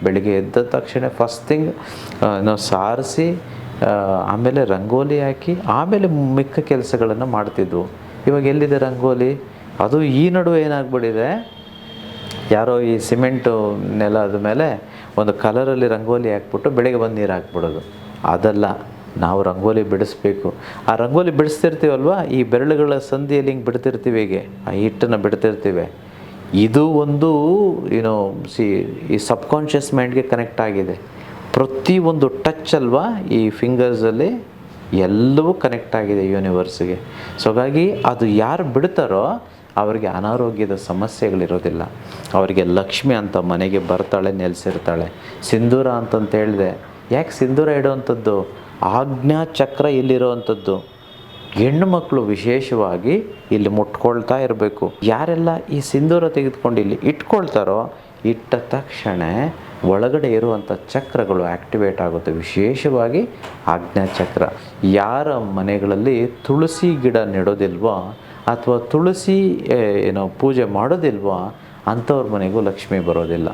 ಬೆಳಿಗ್ಗೆ ಎದ್ದ ತಕ್ಷಣ ಫಸ್ಟ್ ಥಿಂಗ್ ನಾವು ಸಾರಿಸಿ ಆಮೇಲೆ ರಂಗೋಲಿ ಹಾಕಿ ಆಮೇಲೆ ಮಿಕ್ಕ ಕೆಲಸಗಳನ್ನು ಮಾಡ್ತಿದ್ವು. ಇವಾಗ ಎಲ್ಲಿದೆ ರಂಗೋಲಿ? ಅದು ಈ ನಡುವೆ ಏನಾಗ್ಬಿಟ್ಟಿದೆ, ಯಾರೋ ಈ ಸಿಮೆಂಟು ನೆಲದ ಮೇಲೆ ಒಂದು ಕಲರಲ್ಲಿ ರಂಗೋಲಿ ಹಾಕ್ಬಿಟ್ಟು ಬೆಳಗ್ಗೆ ಬಂದು ನೀರು ಹಾಕ್ಬಿಡೋದು. ಅದಲ್ಲ, ನಾವು ರಂಗೋಲಿ ಬಿಡಿಸ್ಬೇಕು. ಆ ರಂಗೋಲಿ ಬಿಡಿಸ್ತಿರ್ತೀವಲ್ವ, ಈ ಬೆರಳುಗಳ ಸಂಧಿಯಲ್ಲಿ ಹಿಂಗೆ ಬಿಡ್ತಿರ್ತೀವಿ, ಹೀಗೆ ಆ ಹಿಟ್ಟನ್ನು ಬಿಡ್ತಿರ್ತೀವಿ. ಇದು ಒಂದು ಈ ಸಬ್ಕಾನ್ಷಿಯಸ್ ಮೈಂಡ್ಗೆ ಕನೆಕ್ಟ್ ಆಗಿದೆ. ಪ್ರತಿಯೊಂದು ಟಚ್ ಅಲ್ವಾ ಈ ಫಿಂಗರ್ಸಲ್ಲಿ ಎಲ್ಲವೂ ಕನೆಕ್ಟ್ ಆಗಿದೆ ಯೂನಿವರ್ಸ್ಗೆ. ಸೊ ಹಾಗಾಗಿ ಅದು ಯಾರು ಬಿಡ್ತಾರೋ ಅವರಿಗೆ ಅನಾರೋಗ್ಯದ ಸಮಸ್ಯೆಗಳಿರೋದಿಲ್ಲ. ಅವರಿಗೆ ಲಕ್ಷ್ಮಿ ಅಂತ ಮನೆಗೆ ಬರ್ತಾಳೆ, ನೆಲೆಸಿರ್ತಾಳೆ. ಸಿಂಧೂರ ಅಂತಂತ ಹೇಳಿದೆ, ಯಾಕೆ ಸಿಂಧೂರ ಇಡೋವಂಥದ್ದು? ಆಜ್ಞಾ ಚಕ್ರ ಇಲ್ಲಿರೋವಂಥದ್ದು. ಹೆಣ್ಣು ಮಕ್ಕಳು ವಿಶೇಷವಾಗಿ ಇಲ್ಲಿ ಮುಟ್ಕೊಳ್ತಾ ಇರಬೇಕು. ಯಾರೆಲ್ಲ ಈ ಸಿಂಧೂರ ತೆಗೆದುಕೊಂಡು ಇಲ್ಲಿ ಇಟ್ಕೊಳ್ತಾರೋ, ಇಟ್ಟ ತಕ್ಷಣ ಒಳಗಡೆ ಇರುವಂಥ ಚಕ್ರಗಳು ಆ್ಯಕ್ಟಿವೇಟ್ ಆಗುತ್ತೆ, ವಿಶೇಷವಾಗಿ ಆಜ್ಞಾ ಚಕ್ರ. ಯಾರ ಮನೆಗಳಲ್ಲಿ ತುಳಸಿ ಗಿಡ ನೆಡೋದಿಲ್ವೋ ಅಥವಾ ತುಳಸಿ ಪೂಜೆ ಮಾಡೋದಿಲ್ವೋ ಅಂಥವ್ರ ಮನೆಗೂ ಲಕ್ಷ್ಮಿ ಬರೋದಿಲ್ಲ.